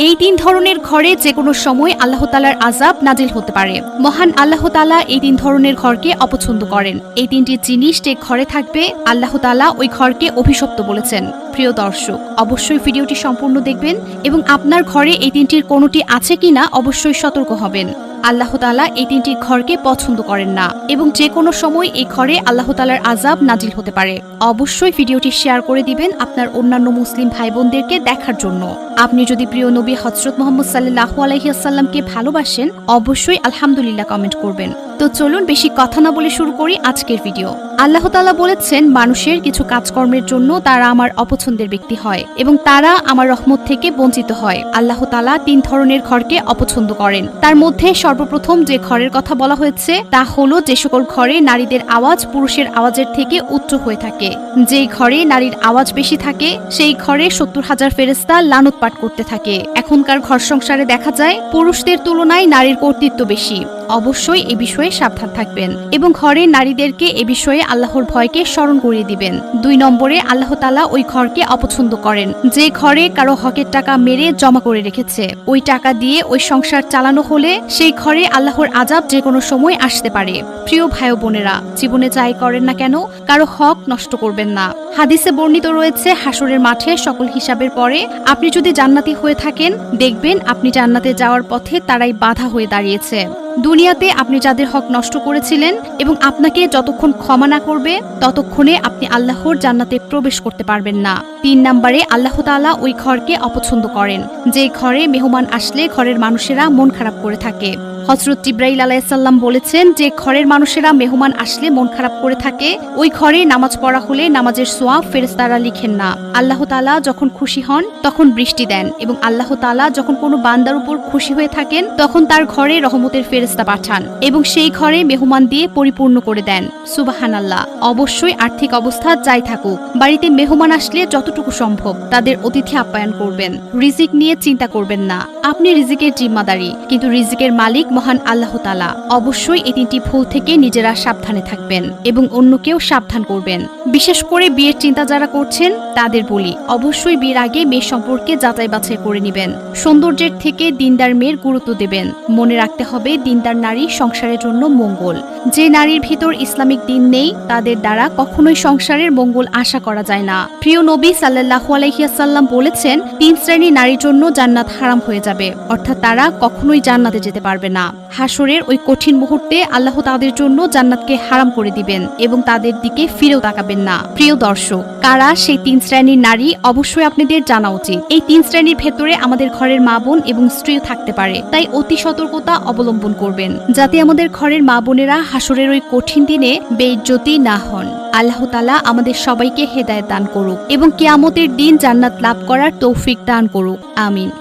এই তিন ধরনের ঘরে যে কোনো সময় আল্লাহ তাআলার আযাব নাজিল হতে পারে। মহান আল্লাহ তাআলা এই তিন ধরনের ঘরকে অপছন্দ করেন। এই তিনটি জিনিস যে ঘরে থাকবে আল্লাহ তাআলা ওই ঘরকে অভিশপ্ত বলেছেন। প্রিয় দর্শক, অবশ্যই ভিডিওটি সম্পূর্ণ দেখবেন এবং আপনার ঘরে এই তিনটির কোনোটি আছে কিনা অবশ্যই সতর্ক হবেন। আল্লাহ তাআলা এই তিনটি ঘরকে পছন্দ করেন না এবং যে কোনো সময় এই ঘরে আল্লাহ তাআলার আযাব নাজিল হতে পারে। অবশ্যই ভিডিওটি শেয়ার করে দিবেন আপনার অন্যান্য মুসলিম ভাই বোনদেরকে দেখার জন্য। আপনি যদি প্রিয় নবী হযরত মুহাম্মদ সাল্লাল্লাহু আলাইহি ওয়াসাল্লামকে ভালোবাসেন অবশ্যই আলহামদুলিল্লাহ কমেন্ট করবেন। তো চলুন বেশি কথা না বলে শুরু করি আজকের ভিডিও। আল্লাহ তাআলা বলেছেন, মানুষের কিছু কাজকর্মের জন্য তারা আমার অপছন্দের ব্যক্তি হয় এবং তারা আমার রহমত থেকে বঞ্চিত হয়। আল্লাহ তাআলা তিন ধরনের ঘরকে অপছন্দ করেন। তার মধ্যে সর্বপ্রথম যে ঘরের কথা বলা হয়েছে তা হলো যে সকল ঘরে নারীদের আওয়াজ পুরুষের আওয়াজের থেকে উচ্চ হয়ে থাকে। যেই ঘরে নারীর আওয়াজ বেশি থাকে সেই ঘরে ৭০,০০০ ফেরেশতা লানত পাঠ করতে থাকে। এখনকার ঘর সংসারে দেখা যায় পুরুষদের তুলনায় নারীর কর্তৃত্ব বেশি। অবশ্যই এ বিষয়ে সাবধান থাকবেন এবং ঘরে নারীদেরকে এ বিষয়ে আল্লাহর ভয়কে স্মরণ করিয়ে দিবেন। ২ নম্বরে আল্লাহ তাআলা ওই ঘরকে অপছন্দ করেন যে ঘরে কারো হকের টাকা মেরে জমা করে রেখেছে। ওই টাকা দিয়ে ওই সংসার চালানো হলে সেই ঘরে আল্লাহর আযাব যে কোনো সময় আসতে পারে। প্রিয় ভাই বোনেরা, জীবনে যাই করেন না কেন কারো হক নষ্ট করবেন না। হাদিসে বর্ণিত রয়েছে, হাসরের মাঠে সকল হিসাবের পরে আপনি যদি জান্নাতি হয়ে থাকেন দেখবেন আপনি জান্নাতে যাওয়ার পথে তারাই বাধা হয়ে দাঁড়িয়েছে। দুনিয়াতে আপনি যাদের হক নষ্ট করেছিলেন এবং আপনাকে যতক্ষণ ক্ষমা না করবে ততক্ষণে আপনি আল্লাহর জান্নাতে প্রবেশ করতে পারবেন না। ৩ নম্বরে আল্লাহ তাআলা ওই ঘরকে অপছন্দ করেন যে ঘরে মেহমান আসলে ঘরের মানুষেরা মন খারাপ করে থাকে। হযরত জিবরাইল আলাইহিস সালাম বলেছেন, যে ঘরের মানুষেরা মেহমান আসলে মন খারাপ করে থাকে ওই ঘরে নামাজ পড়া হলে নামাজের সওয়াব ফেরেশতারা লিখেন না। আল্লাহ তাআলা যখন খুশি হন তখন বৃষ্টি দেন এবং আল্লাহ তাআলা যখন কোনো বান্দার উপর খুশি হয়ে থাকেন তখন তার ঘরে রহমতের ফেরেশতা পাঠান এবং সেই ঘরে মেহমান দিয়ে পরিপূর্ণ করে দেন। সুবহানাল্লাহ। অবশ্যই আর্থিক অবস্থা যাই থাকুক বাড়িতে মেহমান আসলে যতটুকু সম্ভব তাদের অতিথি আপ্যায়ন করবেন। রিজিক নিয়ে চিন্তা করবেন না, আপনি রিজিকের জিম্মাদারি, কিন্তু রিজিকের মালিক মহান আল্লাহ তাআলা। অবশ্যই এই তিনটি ভুল থেকে নিজেরা সাবধানে থাকবেন এবং অন্যকেও সাবধান করবেন। বিশেষ করে বিয়ের চিন্তা যারা করছেন তাদের বলি, অবশ্যই বিয়ের আগে মেয়ে সম্পর্কে যাচাই বাছাই করে নেবেন। সৌন্দর্যের থেকে দিনদার মেয়ের গুরুত্ব দেবেন। মনে রাখতে হবে দিনদার নারী সংসারের জন্য মঙ্গল। যে নারীর ভিতর ইসলামিক দিন নেই তাদের দ্বারা কখনোই সংসারের মঙ্গল আশা করা যায় না। প্রিয় নবী সাল্লাল্লাহু আলাইহি ওয়াসাল্লাম বলেছেন, ৩ শ্রেণীর নারীর জন্য জান্নাত হারাম হয়ে যাবে, অর্থাৎ তারা কখনোই জান্নাতে যেতে পারবে না। হাসরের ওই কঠিন মুহূর্তে আল্লাহ তাদের জন্য জান্নাতকে হারাম করে দিবেন এবং তাদের দিকে ফিরেও তাকাবেন না। প্রিয় দর্শক, কারা সেই ৩ শ্রেণীর নারী অবশ্যই আপনাদের জানা উচিত। এই ৩ শ্রেণীর ভেতরে আমাদের ঘরের মা বোন এবং স্ত্রীও থাকতে পারে, তাই অতি সতর্কতা অবলম্বন করবেন যাতে আমাদের ঘরের মা বোনেরা হাসরের ওই কঠিন দিনে বেইজ্জতি না হন। আল্লাহ তাআলা আমাদের সবাইকে হেদায়েত দান করুক এবং কিয়ামতের দিন জান্নাত লাভ করার তৌফিক দান করুক। আমিন।